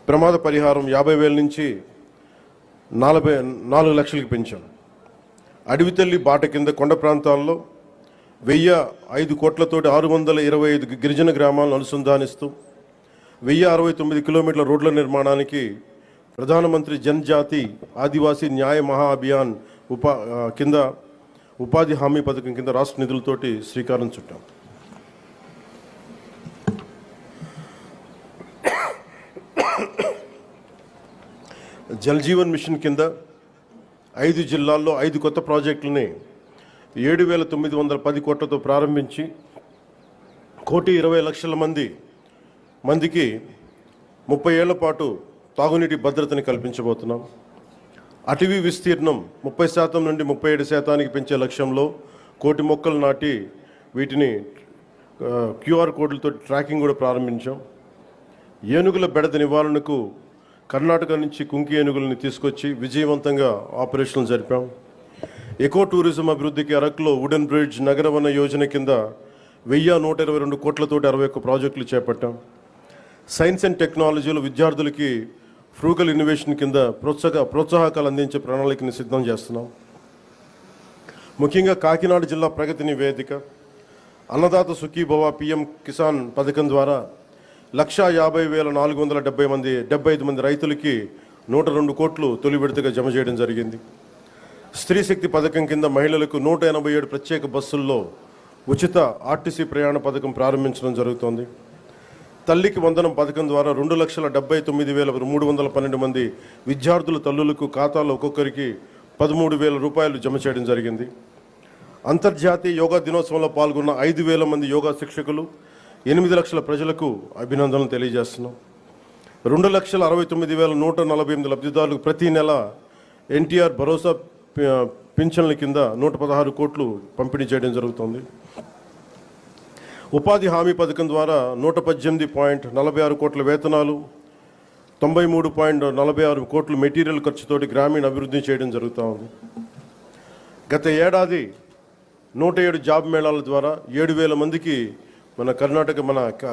ప్రమాద పరిహారం 50,000 నుంచి 4 లక్షలకు పెంచాం. అడవితల్లి బాట కింద కొండ ప్రాంతాల్లో 1,005 కోట్లతోటి 625 గిరిజన గ్రామాలను అనుసంధానిస్తూ 1,069 కిలోమీటర్ల రోడ్ల నిర్మాణానికి ప్రధానమంత్రి జనజాతి ఆదివాసీ న్యాయ మహా అభియాన్ కింద ఉపాధి హామీ పథకం కింద రాష్ట్ర నిధులతోటి శ్రీకారం చుట్టాం. జల్ జీవన్ మిషన్ కింద 5 జిల్లాల్లో 5 కొత్త ప్రాజెక్టులని 7,910 కోట్లతో ప్రారంభించి 1,20,00,000 మందికి 30 ఏళ్ల పాటు తాగునీటి భద్రతని కల్పించబోతున్నాం. అటవీ విస్తీర్ణం 30% నుండి 37% పెంచే లక్ష్యంలో 1,00,00,000 మొక్కలు నాటి వీటిని QR కోడ్లతో ట్రాకింగ్ కూడా ప్రారంభించాం. ఏనుగుల బెడద నివారణకు కర్ణాటక నుంచి కుంకి ఏనుగులని తీసుకొచ్చి విజయవంతంగా ఆపరేషన్లు జరిపాం. ఎకో టూరిజం అభివృద్ధికి అరకులో వుడెన్ బ్రిడ్జ్ నగరవన యోజన కింద 1,122 కోట్లతోటి 61 ప్రాజెక్టులు చేపట్టాం. సైన్స్ అండ్ టెక్నాలజీలో విద్యార్థులకి ఫ్రూగల్ ఇన్నోవేషన్ కింద ప్రోత్సాహకాలు అందించే ప్రణాళికని సిద్ధం చేస్తున్నాం. ముఖ్యంగా కాకినాడ జిల్లా ప్రగతి నివేదిక అన్నదాత సుఖీభవ PM కిసాన్ పథకం ద్వారా 1,50,475 మంది రైతులకి 102 కోట్లు తొలి విడతగా జమ చేయడం జరిగింది. స్త్రీ శక్తి పథకం కింద మహిళలకు 187 ప్రత్యేక బస్సుల్లో ఉచిత RTC ప్రయాణ పథకం ప్రారంభించడం జరుగుతోంది. తల్లికి వందనం పథకం ద్వారా 2,79,312 మంది విద్యార్థుల తల్లులకు ఖాతాలో ఒక్కొక్కరికి 13,000 రూపాయలు జమ చేయడం జరిగింది. అంతర్జాతీయ యోగా దినోత్సవంలో పాల్గొన్న 5,000 మంది యోగా శిక్షకులు 8 లక్షల ప్రజలకు అభినందనలు తెలియజేస్తున్నాం. 2,69,148 లబ్ధిదారులకు ప్రతి నెల NTR భరోసా పింఛన్ల కింద 116 కోట్లు పంపిణీ చేయడం జరుగుతుంది. ఉపాధి హామీ పథకం ద్వారా 118.46 కోట్ల వేతనాలు, 93.46 కోట్లు మెటీరియల్ ఖర్చుతోటి గ్రామీణ అభివృద్ధి చేయడం జరుగుతూ ఉంది. గత ఏడాది 107 జాబ్ మేళాల ద్వారా 7,000 మందికి మన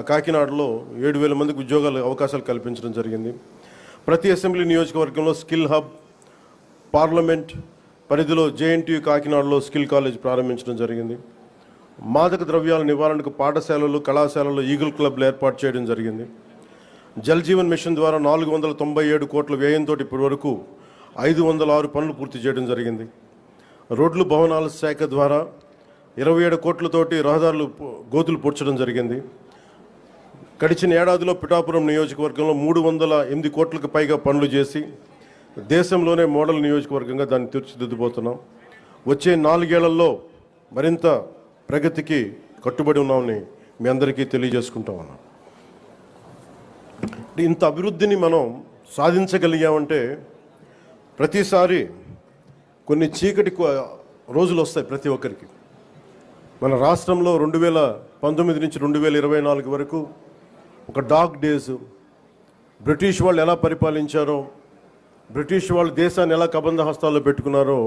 కాకినాడలో 7,000 మందికి ఉద్యోగాల అవకాశాలు కల్పించడం జరిగింది. ప్రతి అసెంబ్లీ నియోజకవర్గంలో స్కిల్ హబ్, పార్లమెంట్ పరిధిలో JNTU కాకినాడలో స్కిల్ కాలేజ్ ప్రారంభించడం జరిగింది. మాదక ద్రవ్యాల నివారణకు పాఠశాలలు, కళాశాలలు ఈగల్ క్లబ్లు ఏర్పాటు చేయడం జరిగింది. జల్ జీవన్ మిషన్ ద్వారా 497 కోట్ల వ్యయంతో ఇప్పటి వరకు 506 పనులు పూర్తి చేయడం జరిగింది. రోడ్లు భవనాల శాఖ ద్వారా 27 కోట్లతోటి రహదారులు గోతులు పూడ్చడం జరిగింది. గడిచిన ఏడాదిలో పిఠాపురం నియోజకవర్గంలో 308 కోట్లకు పైగా పనులు చేసి దేశంలోనే మోడల్ నియోజకవర్గంగా దాన్ని తీర్చిదిద్దుబోతున్నాం. వచ్చే 4 ఏళ్లలో మరింత ప్రగతికి కట్టుబడి ఉన్నామని మీ అందరికీ తెలియజేసుకుంటా ఉన్నాం. ఇంత అభివృద్ధిని మనం సాధించగలిగామంటే ప్రతిసారి కొన్ని చీకటి రోజులు వస్తాయి ప్రతి ఒక్కరికి. మన రాష్ట్రంలో 2019 నుంచి 2024 వరకు ఒక డార్క్ డేస్, బ్రిటిష్ వాళ్ళు ఎలా పరిపాలించారో, బ్రిటిష్ వాళ్ళు దేశాన్ని ఎలా కబంధ హస్తాల్లో పెట్టుకున్నారో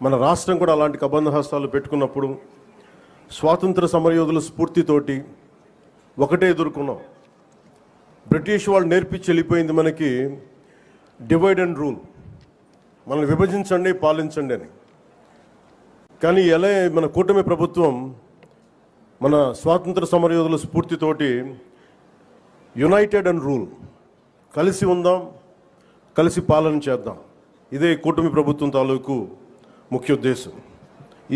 మన రాష్ట్రం కూడా అలాంటి కబంధ హస్తాలు పెట్టుకున్నప్పుడు స్వాతంత్ర సమరయోధుల స్ఫూర్తితోటి ఒకటే ఎదుర్కొన్నాం. బ్రిటిష్ వాళ్ళు నేర్పించి వెళ్ళిపోయింది మనకి డివైడ్ అండ్ రూల్, మనల్ని విభజించండి పాలించండి అని. కానీ ఎలా మన కూటమి ప్రభుత్వం మన స్వాతంత్ర సమరయోధుల స్ఫూర్తితోటి యునైటెడ్ అండ్ రూల్, కలిసి ఉందాం, కలిసి పాలన చేద్దాం, ఇదే కూటమి ప్రభుత్వం తాలూకు ముఖ్య ఉద్దేశం.